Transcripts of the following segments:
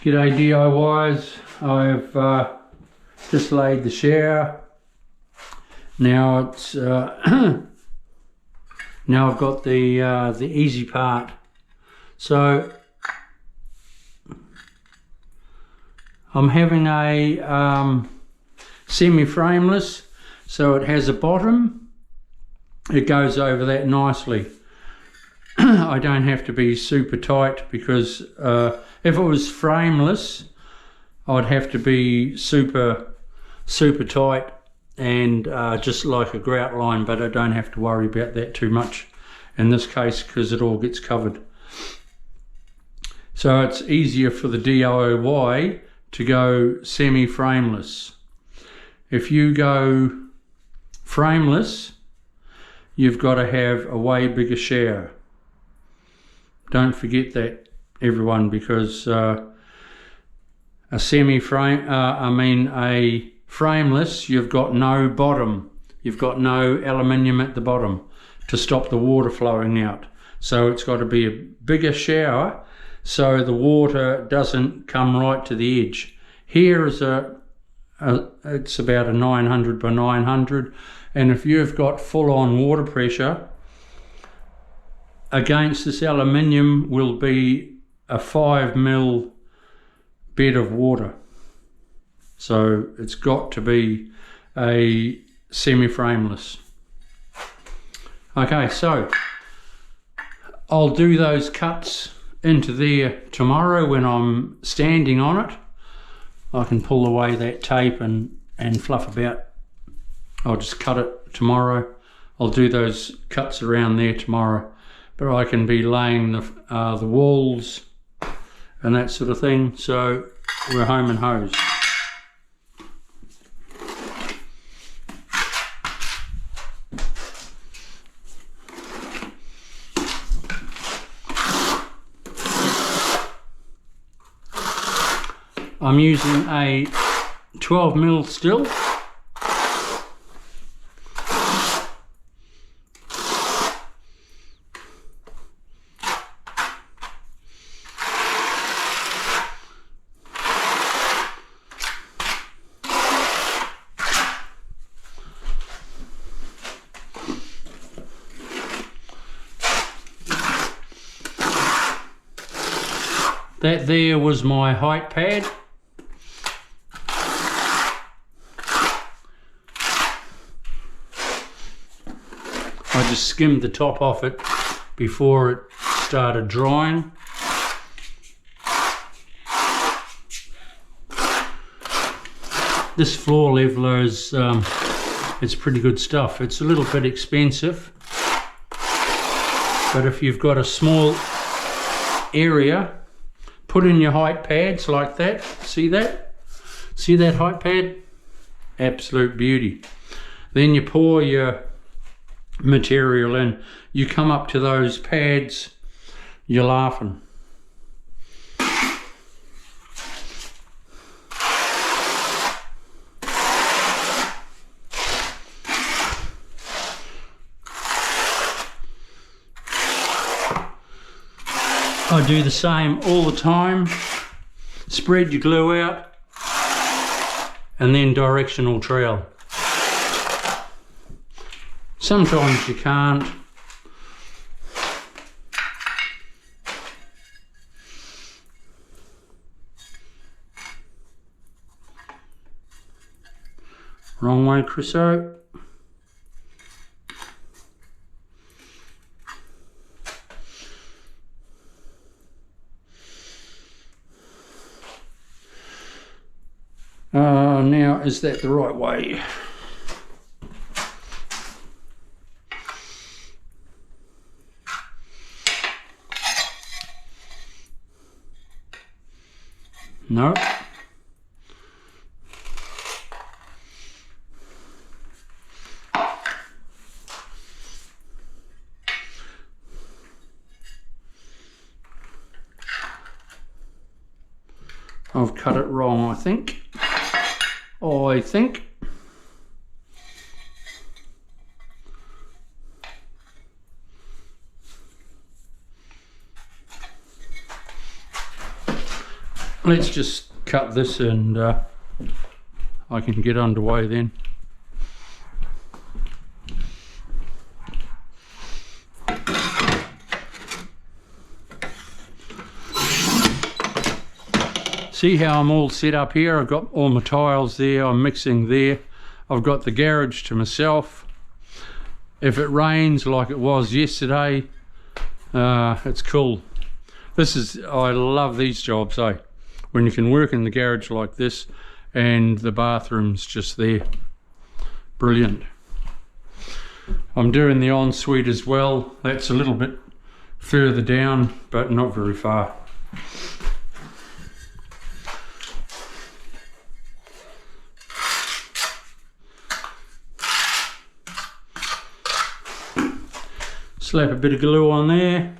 G'day DIYs, I've just laid the shower. Now it's now I've got the easy part. So I'm having a semi-frameless, so it has a bottom. It goes over that nicely. I don't have to be super tight because if it was frameless, I'd have to be super tight and just like a grout line, but I don't have to worry about that too much in this case because it all gets covered. So it's easier for the DIY to go semi-frameless. If you go frameless, you've got to have a way bigger shower. Don't forget that, everyone, because a frameless, you've got no bottom. You've got no aluminium at the bottom to stop the water flowing out. So it's got to be a bigger shower so the water doesn't come right to the edge. Here is it's about a 900 by 900, and if you've got full-on water pressure, against this aluminium will be a 5 mil bed of water. So it's got to be a semi-frameless. Okay, so I'll do those cuts into there tomorrow when I'm standing on it. I can pull away that tape and fluff about. I'll just cut it tomorrow. I'll do those cuts around there tomorrow. But I can be laying the walls and that sort of thing, so we're home and hosed. I'm using a 12 mil still. That there was my height pad. I just skimmed the top off it before it started drying. This floor leveler is it's pretty good stuff. It's a little bit expensive, but if you've got a small area, put in your height pads like that. See that? See that height pad? Absolute beauty. Then you pour your material in. You come up to those pads, you're laughing. I do the same all the time. Spread your glue out and then directional trowel. Sometimes you can't. Wrong way, Chriso. Now, is that the right way? No. I've cut it wrong, I think. let's just cut this and I can get underway then. See how I'm all set up here? I've got all my tiles there, I'm mixing there. I've got the garage to myself. If it rains like it was yesterday, it's cool. I love these jobs, eh? When you can work in the garage like this and the bathroom's just there. Brilliant. I'm doing the ensuite as well. That's a little bit further down, but not very far. Slap a bit of glue on there.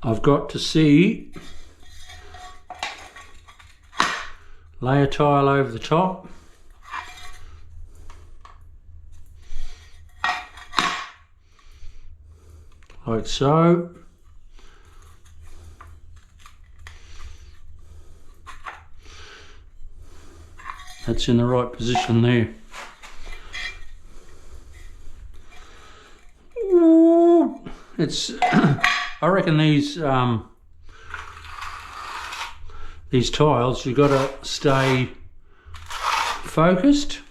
I've got to see, lay a tile over the top. Like so. That's in the right position there. It's I reckon these tiles, you've got to stay focused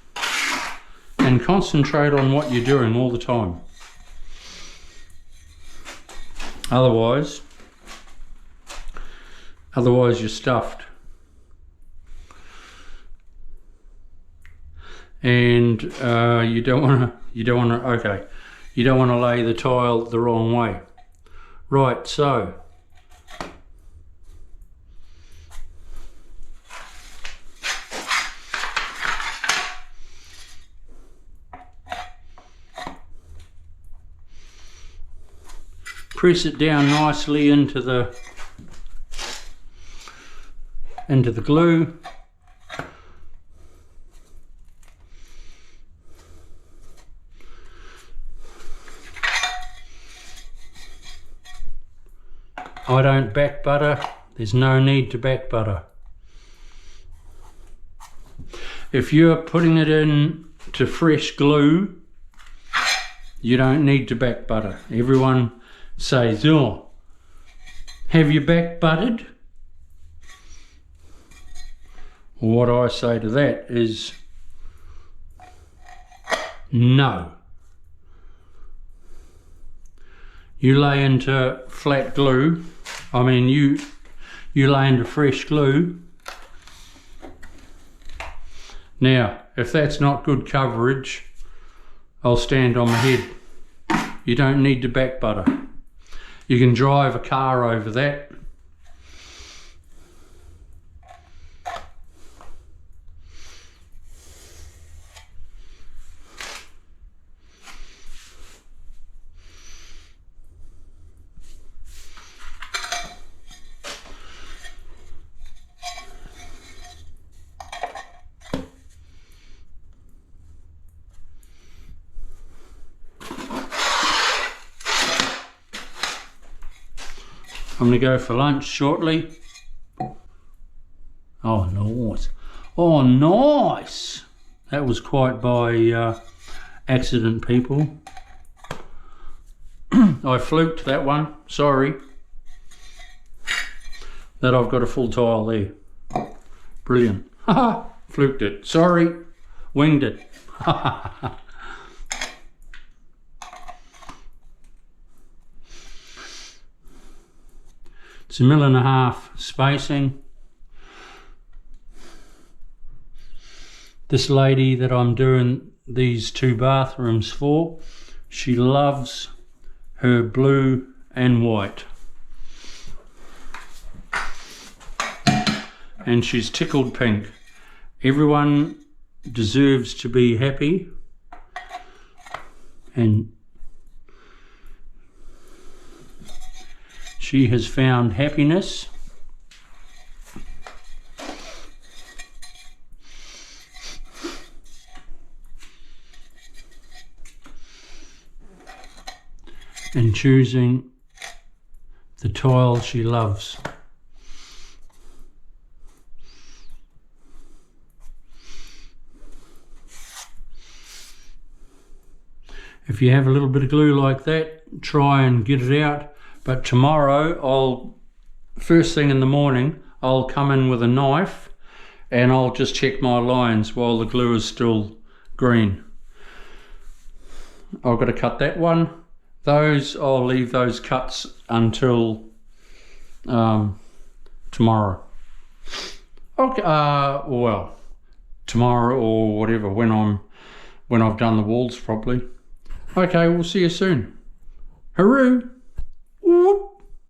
and concentrate on what you're doing all the time. Otherwise you're stuffed. And you don't want to lay the tile the wrong way. Right, so press it down nicely into the glue. I don't back butter. There's no need to back butter. If you're putting it in to fresh glue, you don't need to back butter. Everyone says, oh, have you back buttered? What I say to that is no. You lay into flat glue, you lay into fresh glue. Now, if that's not good coverage, I'll stand on my head. You don't need to back butter. You can drive a car over that. I'm going to go for lunch shortly. Oh, nice. Oh, nice. That was quite by accident, people. I fluked that one. Sorry. That I've got a full tile there. Brilliant. Haha. Fluked it. Sorry. Winged it. It's 1.5 mm spacing. This lady that I'm doing these 2 bathrooms for, she loves her blue and white. And she's tickled pink. Everyone deserves to be happy, and she has found happiness. and choosing the tile she loves. If you have a little bit of glue like that, try and get it out. But tomorrow, first thing in the morning, I'll come in with a knife and I'll just check my lines while the glue is still green. I've got to cut that one. Those, I'll leave those cuts until tomorrow. Okay, well, tomorrow or whatever, when I've done the walls properly. Okay, we'll see you soon. Hooroo! Whoop.